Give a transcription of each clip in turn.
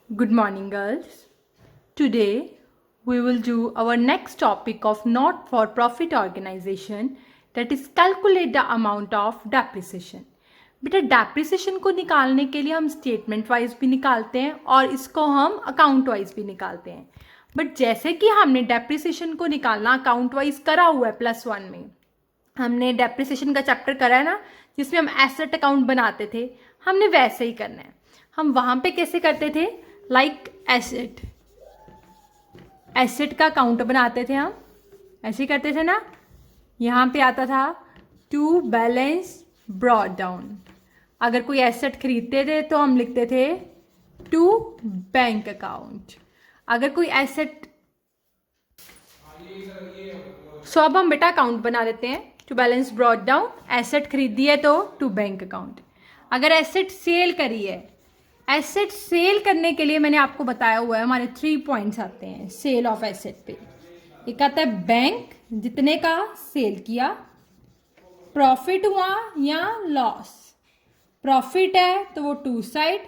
Good morning, girls. Today we will do our next topic of not-for-profit organization, that is calculate the amount of depreciation. बेटा depreciation को निकालने के लिए हम statement wise भी निकालते हैं और इसको हम अकाउंट वाइज भी निकालते हैं. बट जैसे कि हमने डेप्रिसिएशन को निकालना अकाउंट वाइज करा हुआ है +1 में, हमने डेप्रिसिएशन का चैप्टर करा है ना, जिसमें हम एसेट अकाउंट बनाते थे, हमने वैसे ही करना है. हम वहां पे कैसे करते थे, लाइक एसेट का अकाउंट बनाते थे, हम ऐसे ही करते थे ना. यहाँ पे आता था टू बैलेंस ब्रॉट डाउन. अगर कोई एसेट खरीदते थे तो हम लिखते थे टू बैंक अकाउंट. अगर कोई एसेट सो अब हम बेटा अकाउंट बना लेते हैं. To balance brought down, asset खरीदी है तो टू बैंक अकाउंट. अगर एसेट सेल करी है, एसेट सेल करने के लिए मैंने आपको बताया हुआ है, हमारे 3 पॉइंट्स आते हैं सेल ऑफ एसेट पे. एक आता है बैंक, जितने का सेल किया, प्रॉफिट हुआ या लॉस. प्रॉफिट है तो वो टू साइड,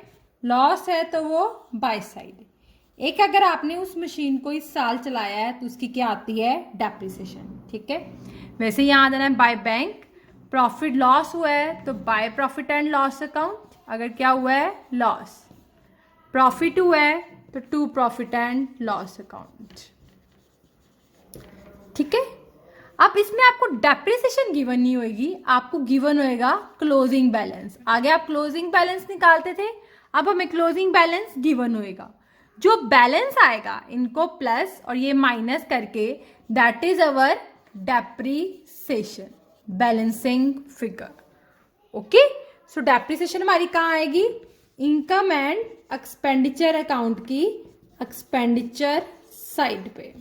लॉस है तो वो बाय साइड. एक अगर आपने उस मशीन को इस साल चलाया है तो उसकी क्या आती है, डेप्रिसिएशन. ठीक है, वैसे यहाँ आ जाना है बाय बैंक. प्रॉफिट लॉस हुआ है तो by profit and loss account. अगर क्या हुआ है, लॉस. प्रॉफिट हुआ है तो to profit and loss account. ठीक है. अब इसमें आपको डेप्रिसिएशन गिवन नहीं होगी, आपको गिवन होएगा क्लोजिंग बैलेंस. आगे आप क्लोजिंग बैलेंस निकालते थे, अब हमें क्लोजिंग बैलेंस गिवन होएगा. जो बैलेंस आएगा इनको प्लस और ये माइनस करके, that is our depreciation balancing figure. Okay, so depreciation हमारी कहाँ आएगी, इनकम एंड एक्सपेंडिचर अकाउंट की एक्सपेंडिचर साइड पे.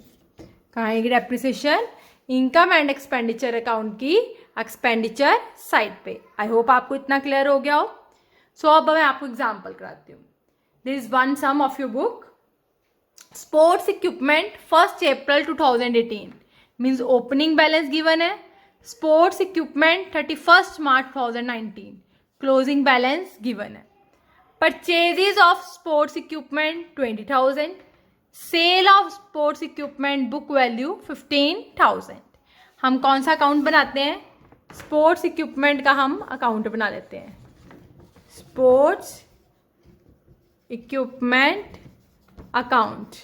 कहाँ आएगी depreciation, income and expenditure account की एक्सपेंडिचर साइड पे. आई होप आपको इतना क्लियर हो गया हो. सो अब मैं आपको एग्जांपल कराती हूँ. There is one some of your book, sports equipment 1 April 2018 means opening balance given है. Sports equipment 31 March 2019 closing balance given है. Purchases of sports equipment 20,000. Sale of sports equipment book value 15,000. हम कौन सा account बनाते हैं, sports equipment का हम account बना लेते हैं. Sports equipment account.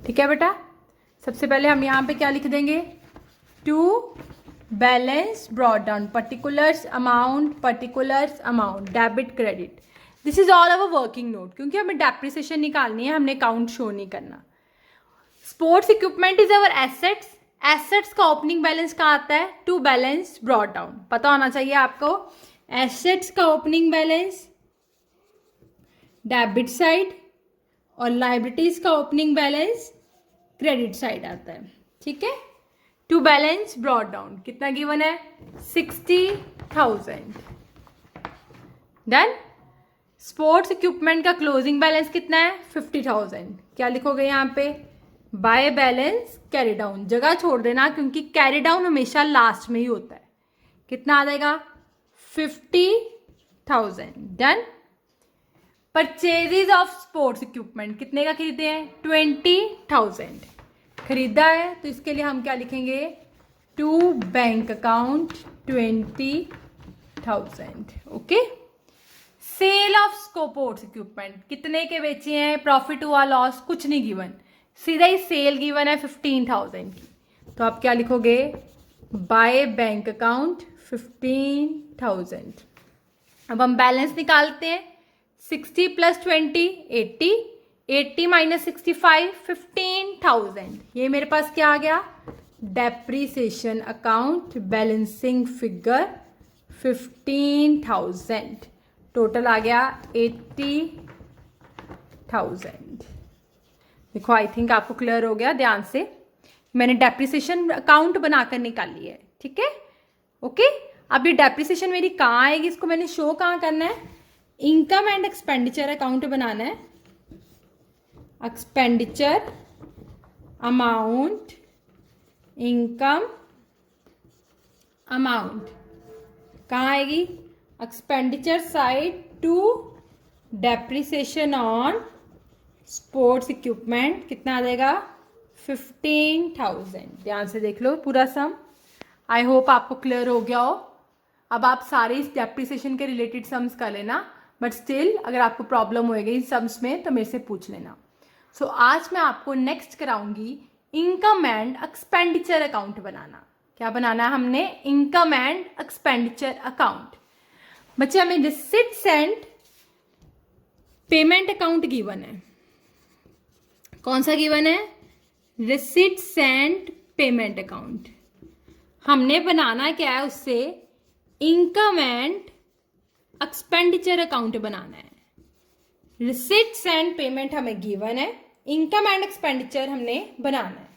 ठीक है बेटा, सबसे पहले हम यहां पे क्या लिख देंगे, to balance brought down, particulars amount debit credit. This is all our working note, क्योंकि हमें डेप्रिसिएशन निकालनी है, हमने अकाउंट शो नहीं करना. Sports equipment is our assets. Assets का ओपनिंग बैलेंस कहाँ आता है, टू बैलेंस ब्रॉट डाउन. पता होना चाहिए आपको, एसेट्स का ओपनिंग बैलेंस डेबिट साइड और लायबिलिटीज का ओपनिंग बैलेंस क्रेडिट साइड आता है. ठीक है, टू बैलेंस ब्रॉट डाउन कितना गिवन है, 60,000. डन. स्पोर्ट्स इक्विपमेंट का क्लोजिंग बैलेंस कितना है, 50,000. क्या लिखोगे यहाँ पे, बाय बैलेंस कैरी डाउन. जगह छोड़ देना क्योंकि कैरी डाउन हमेशा लास्ट में ही होता है. कितना आ जाएगा, 50,000. Done. Purchases of sports equipment कितने का खरीदे हैं, 20,000 खरीदा है, तो इसके लिए हम क्या लिखेंगे, to bank account 20,000. Okay. Sale of sports equipment कितने के बेचे हैं, प्रॉफिट हुआ लॉस कुछ नहीं गिवन, सीधा ही सेल गिवन है 15,000 की. तो आप क्या लिखोगे, बाय बैंक अकाउंट 15,000. अब हम बैलेंस निकालते हैं. 60 + 20 80, 80 - 65 15,000. ये मेरे पास क्या आ गया, depreciation account balancing figure 15,000. Total आ गया 80,000. देखो, आई थिंक आपको क्लियर हो गया. ध्यान से मैंने डेप्रिसिएशन अकाउंट बनाकर निकाली है. ठीक है, ओके. अब ये डेप्रिसिएशन मेरी कहाँ आएगी, इसको मैंने शो कहाँ करना है, इनकम एंड एक्सपेंडिचर अकाउंट बनाना है. एक्सपेंडिचर अमाउंट, इनकम अमाउंट कहाँ आएगी, expenditure side to depreciation on sports equipment कितना आ जाएगा 15,000। ध्यान से देख लो पूरा सम। आई होप आपको क्लियर हो गया हो। अब आप सारे इस डेप्रिसिएशन के रिलेटेड सम्स कर लेना, बट स्टिल अगर आपको प्रॉब्लम होएगी इन सम्स में तो मेरे से पूछ लेना। सो आज मैं आपको नेक्स्ट कराऊंगी इनकम एंड एक्सपेंडिचर अकाउंट बनाना। क्या बनाना है हमने? Income and expenditure account. बच्चे हमें receipts and payment account given है। कौन सा गिवन है? Receipts and payment account. हमने बनाना क्या है उससे? इनकम एंड एक्सपेंडिचर अकाउंट बनाना है। रिसिट्स एंड पेमेंट हमें गिवन है, इनकम एंड एक्सपेंडिचर हमने बनाना है।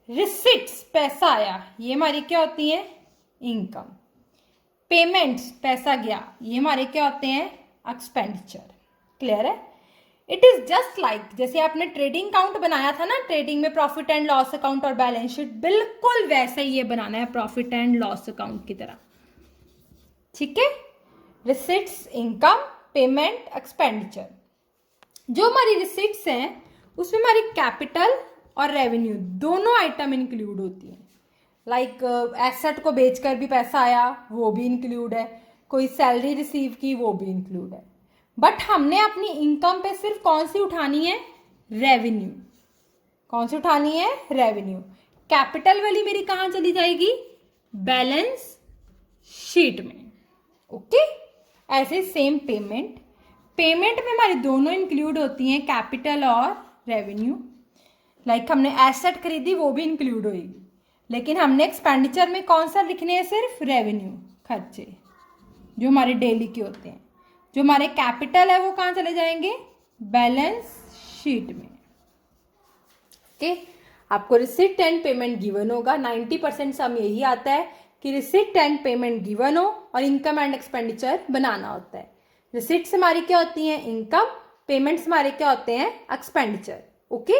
रिसिट्स पैसा आया, ये हमारी क्या होती है? इनकम। पेमेंट्स पैसा गया, ये हमारे क्या होते हैं? एक्सपेंडिचर। क्लियर है? इट इज जस्ट लाइक जैसे आपने ट्रेडिंग अकाउंट बनाया था ना, ट्रेडिंग में प्रॉफिट एंड लॉस अकाउंट और बैलेंस शीट, बिल्कुल वैसे ही ये बनाना है प्रॉफिट एंड लॉस अकाउंट की तरह। ठीक है? Receipts, income, payment, expenditure. जो हमारी रिसिट्स हैं उसमें हमारी कैपिटल और रेवेन्यू दोनों आइटम इंक्लूड होती हैं। लाइक एसेट को बेचकर भी पैसा आया, वो भी इंक्लूड है। कोई सैलरी रिसीव की, वो भी इंक्लूड है। बट हमने अपनी इनकम पे सिर्फ कौन सी उठानी है? रेवेन्यू। कौन सी उठानी है? रेवेन्यू। कैपिटल वाली मेरी कहां चली जाएगी? बैलेंस शीट में। ओके? ऐसे सेम पेमेंट। पेमेंट में हमारी दोनों इंक्लूड होती हैं, कैपिटल और रेवेन्यू। लाइक हमने एसेट खरीदी, वो भी इंक्लूड होगी। लेकिन हमने एक्सपेंडिचर में कौन सा लिखने हैं? सिर्फ रेवेन्यू, खर्चे जो हमारे डेली के होते हैं। जो हमारे कैपिटल है वो कहां चले जाएंगे? बैलेंस शीट में। ओके? आपको रिसिट एंड पेमेंट गिवन होगा। 90% सम यही आता है कि रिसिट एंड पेमेंट गिवन हो और इनकम एंड एक्सपेंडिचर बनाना होता है। रिसिट्स हमारी क्या होती हैं? इनकम। पेमेंट्स हमारे क्या होते हैं? एक्सपेंडिचर। ओके?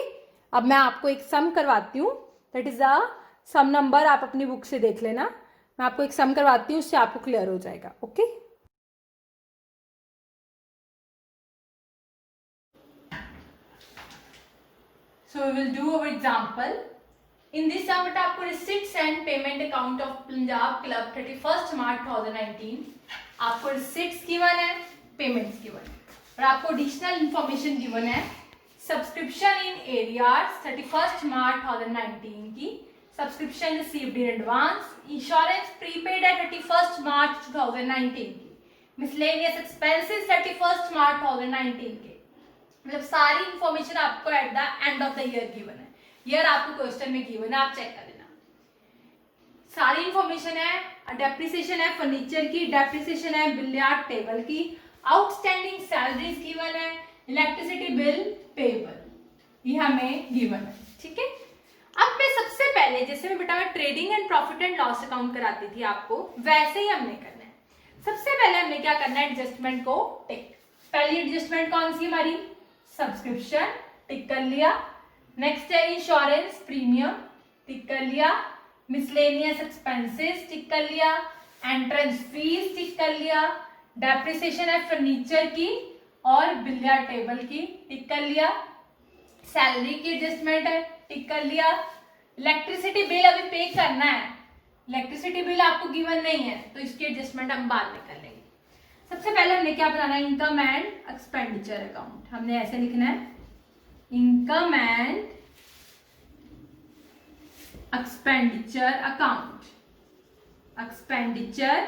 अब मैं आपको एक सम करवाती हूँ, that is a sum number. आप अपनी बुक से देख लेना। मैं आपको एक सम करवाती हूँ, उससे आपको क्लियर हो जाएगा। Okay? So we will do our example. In this sum, but आपको receipts and payment account of Punjab club 31st March 2019 आपको receipts गिवन है, payments गिवन है, और आपको additional information गिवन है subscription in areas 31st March 2019 की, subscription received in advance, insurance prepaid है 31st March 2019 की, मिसलेनियस एक्सपेंसेस 31st March 2019 के। मतलब सारी इंफॉर्मेशन आपको eight the end of the year given है। ईयर आपको क्वेश्चन में गिवन है, आप चेक कर लेना। सारी इंफॉर्मेशन है। डेप्रिसिएशन है फर्नीचर की, डेप्रिसिएशन है बिलियर्ड टेबल की, आउटस्टैंडिंग सैलरीज गिवन है, इलेक्ट्रिसिटी बिल पेबल ये हमें गिवन है। ठीक है? अब मैं सबसे पहले जैसे मैं बेटा trading and profit and loss account कराती थी आपको, वैसे ही हमने करना है। सबसे पहले हमने क्या करना है? एडजस्टमेंट को टिक। पहली एडजस्टमेंट कौन सी हमारी? सब्सक्रिप्शन, टिक कर लिया। नेक्स्ट है इंश्योरेंस प्रीमियम, टिक कर लिया। मिसलेनियस एक्सपेंसेस, टिक कर लिया। एंट्रेंस फीस, टिक कर लिया। डेप्रिसिएशन है फर्नीचर की और बिलियर्ड टेबल की, टिक कर लिया। सैलरी की एडजस्टमेंट है, टिक कर लिया। इलेक्ट्रिसिटी बिल अभी पे करना है, इलेक्ट्रिसिटी बिल आपको गिवन नहीं है तो इसकी एडजस्टमेंट हम बाद में कर लेंगे। सबसे पहले हमने क्या बनाना है? Income and expenditure account. हमने ऐसे लिखना है income and expenditure account. Expenditure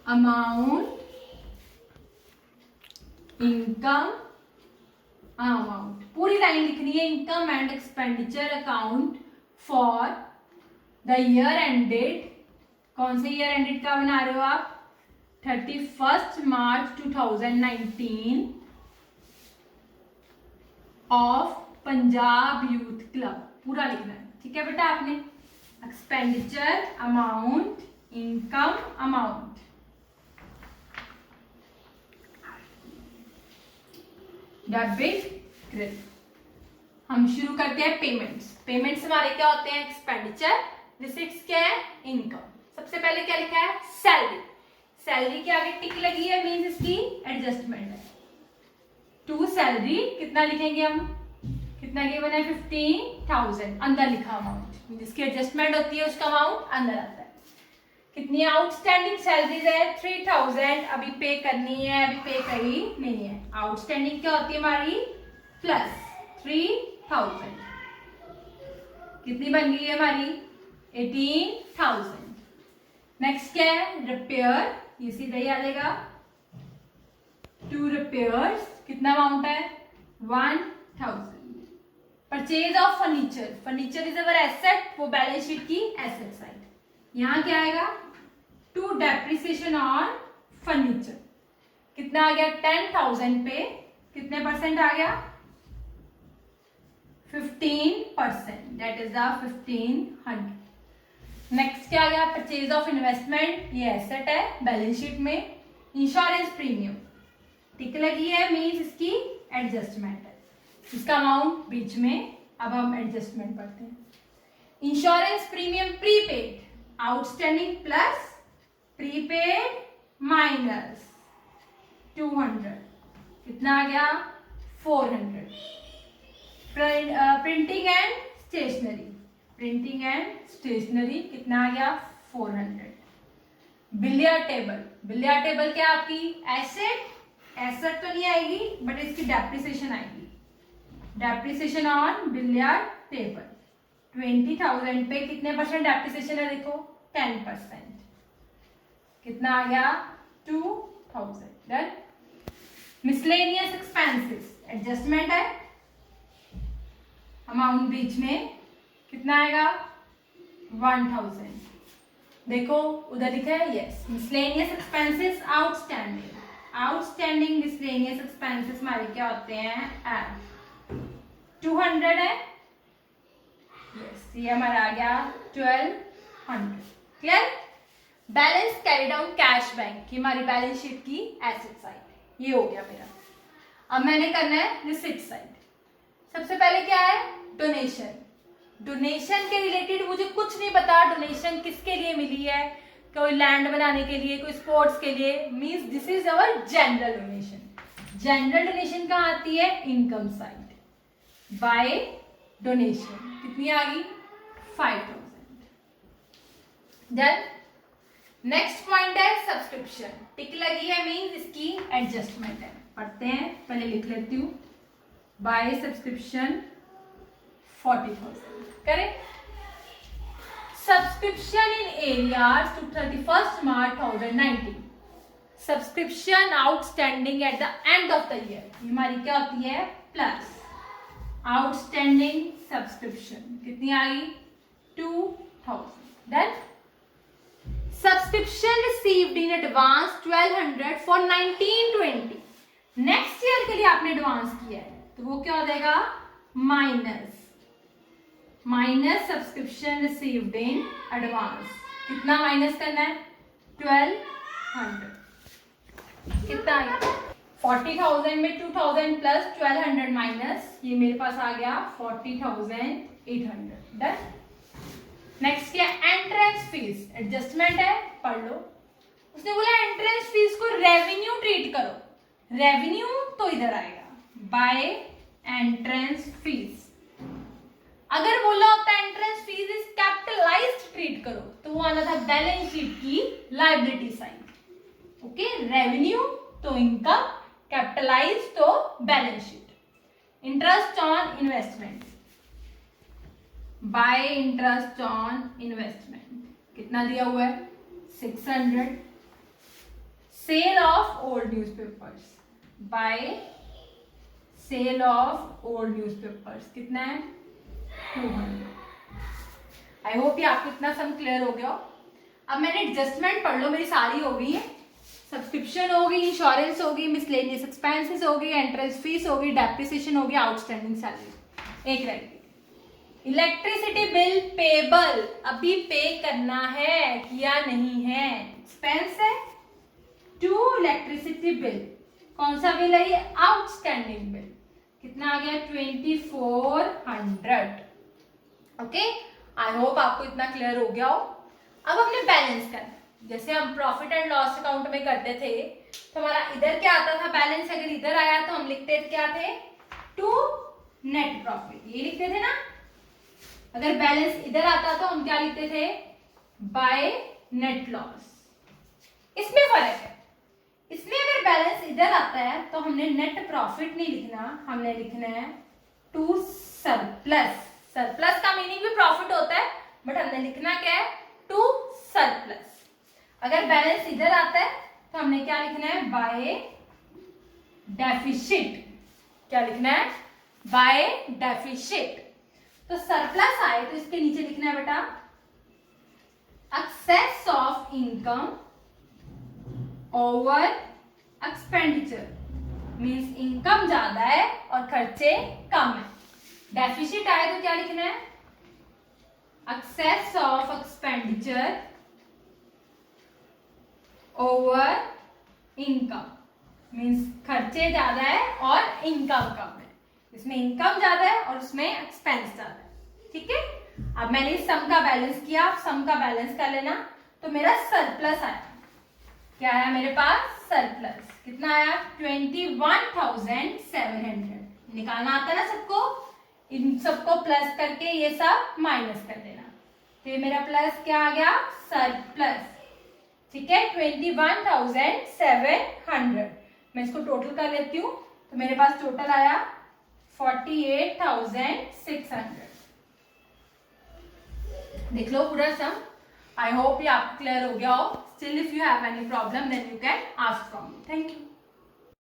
amount, income amount, पूरी लाइन लिखनी है। Income and expenditure account for the year ended, कौन से ईयर एंडेड का बना रहे हो आप? 31st March 2019 of Punjab youth club, पूरा लिखना है। ठीक है बेटा? आपने expenditure amount, income amount, debit credit. हम शुरू करते हैं पेमेंट्स। पेमेंट्स हमारे क्या होते हैं? एक्सपेंडिचर। रिसिट्स क्या है? इनकम। सबसे पहले क्या लिखा है? सैलरी। सैलरी के आगे टिक लगी है मीन्स इसकी एडजस्टमेंट है। टू सैलरी कितना लिखेंगे हम, कितना गिवन है 15,000, अंदर लिखा अमाउंट, जिसकी एडजस्टमेंट होती है उसका अमाउंट अंदर आता है। कितनी आउटस्टैंडिंग सैलरीज है 3,000, अभी पे करनी है, अभी पे करी नहीं है। आउटस्टैंडिंग क्या होती है हमारी, प्लस 3,000, कितनी बन गई है हमारी 18,000। नेक्स्ट क्या है, रिपेयर, ये सीधा ही आ जाएगा। टू रिपेयर्स कितना अमाउंट है 1,000। Purchase of furniture, furniture is our asset, वो बैलेंस शीट की एसेट साइड। यहां क्या आएगा, टू डेप्रिसिएशन ऑन फर्नीचर, कितना आ गया 10,000 पे कितने परसेंट आ गया 15%, दैट इज द 1500। नेक्स्ट क्या आ गया, परचेज ऑफ इन्वेस्टमेंट, ये एसेट है बैलेंस शीट में। इंश्योरेंस प्रीमियम टिक लगी है मीन्स इसकी एडजस्टमेंट है, इसका अमाउंट बीच में। अब हम एडजस्टमेंट पढ़ते हैं। Insurance premium prepaid, outstanding plus prepaid minus 200, कितना आ गया 400। Printing and stationery, printing and stationery कितना आ गया 400। बिलियर्ड टेबल, बिलियर्ड टेबल क्या आपकी एसेट, एसेट तो नहीं आएगी बट इसकी डेप्रिसिएशन आएगी। डेप्रिसिएशन ऑन बिलियर्ड टेबल 20,000 पे कितने परसेंट डेप्रिसिएशन है, देखो 10%, कितना आ गया 2,000। डन। मिसलेनियस एक्सपेंसेस, एडजस्टमेंट है, अमाउंट बीच में कितना आएगा 1,000। देखो उधर लिखा है yes, miscellaneous expenses outstanding, outstanding miscellaneous expenses हमारे क्या होते हैं एड 200 है, यस ये हमारा आ गया 1200। Clear. Balance carry down cash bank, की हमारी बैलेंस शीट की एसेट साइड, ये हो गया मेरा। अब मैंने करना है रिसिप्ट साइड। सबसे पहले क्या है, डोनेशन। डोनेशन के रिलेटेड मुझे कुछ नहीं पता, डोनेशन किसके लिए मिली है, कोई लैंड बनाने के लिए, कोई स्पोर्ट्स के लिए, means this is our general donation. General donation कहाँ आती है, इनकम साइड बाय डोनेशन, कितनी आ गई 5,000। देन नेक्स्ट पॉइंट है सब्सक्रिप्शन, टिक लगी है मींस इसकी एडजस्टमेंट है। पढ़ते हैं, पहले लिख लेती हूँ, by subscription 40,000। Correct. Subscription in arrears to 31st March 2019, subscription outstanding at the end of the year, ये हमारी क्या होती है प्लस आउटस्टैंडिंग सब्सक्रिप्शन, कितनी आ गई 2,000। Then subscription received in advance 1200 for 1920, next year के लिए आपने एडवांस किया है तो वो क्या हो जाएगा minus subscription received in advance, कितना माइनस करना है 1200, कितना आएगा 40,000 में 2,000 प्लस 1200 माइनस, ये मेरे पास आ गया 40,800। डन। नेक्स्ट क्या, एंट्रेंस फीस, एडजस्टमेंट है, पढ़ लो। उसने बोला एंट्रेंस फीस को रेवेन्यू ट्रीट करो, रेवेन्यू तो इधर आएगा बाय एंट्रेंस फीस। अगर बोला होता entrance fees is capitalized treat करो तो वो आना था बैलेंस शीट की लायबिलिटी साइड। ओके, रेवेन्यू तो इनकम, कैपिटलाइज तो balance sheet. Interest on investment, by interest on investment, कितना दिया हुआ है 600। Sale of old newspapers, bye sale of old newspapers, कितना है 200। आई होप ये आपको इतना सम क्लियर हो गया हो। अब मैंने एडजस्टमेंट पढ़ लो, मेरी सारी हो गई है। सब्सक्रिप्शन हो गई, इंश्योरेंस हो गई, मिसलेनियस एक्सपेंसेस हो गई, एंट्रेंस फीस हो गई, डेप्रिसिएशन हो गई, आउटस्टैंडिंग सैलरी। एक रहेगी इलेक्ट्रिसिटी बिल पेबल, अभी पे करना है, किया नहीं है, एक्सपेंस है। टू इलेक्ट्रिसिटी बिल, कौन सा बिल है ये आउटस्टैंडिंग बिल, कितना आ गया 2400। ओके, आई होप आपको इतना क्लियर हो गया हो। अब हमने बैलेंस करना है। जैसे हम प्रॉफिट एंड लॉस अकाउंट में करते थे तो हमारा इधर क्या आता था बैलेंस, अगर इधर आया तो हम लिखते क्या थे, टू नेट प्रॉफिट, ये लिखते थे ना। अगर बैलेंस इधर आता तो हम क्या लिखते थे, बाय नेट लॉस। इसमें फर्क है, इसमें अगर बैलेंस इधर आता है तो हमने नेट प्रॉफिट नहीं लिखना, हमने लिखना है टू सरप्लस। सरप्लस का मीनिंग भी प्रॉफिट होता है, बट हमने लिखना क्या है, टू सरप्लस। अगर बैलेंस इधर आता है तो हमने क्या लिखना है, बाय डेफिसिट। क्या लिखना है, बाय डेफिसिट। तो सरप्लस आए तो इसके नीचे लिखना है बेटा, excess of income over expenditure, means income ज्यादा है और खर्चे कम है। डेफिसिट आए तो क्या लिखना है, excess of expenditure over income, means खर्चे ज्यादा है और इनकम कम है। इसमें इनकम ज्यादा है और उसमें एक्सपेंस ज्यादा है, ठीक है। अब मैंने इस सम का बैलेंस किया, आप सम का बैलेंस कर लेना। तो मेरा सरप्लस आया, क्या आया मेरे पास, सरप्लस। कितना आया, 21,700। निकालना आता है ना सबको, इन सबको प्लस करके ये सब माइनस कर देना। तो ये मेरा प्लस क्या आ गया, सरप्लस, ठीक है, 21,700। मैं इसको टोटल कर लेती हूँ, तो मेरे पास टोटल आया 48,600। देख लो पूरा सम। आई होप ये आपको क्लियर हो गया हो। Still if you have any problem then you can ask from me. Thank you.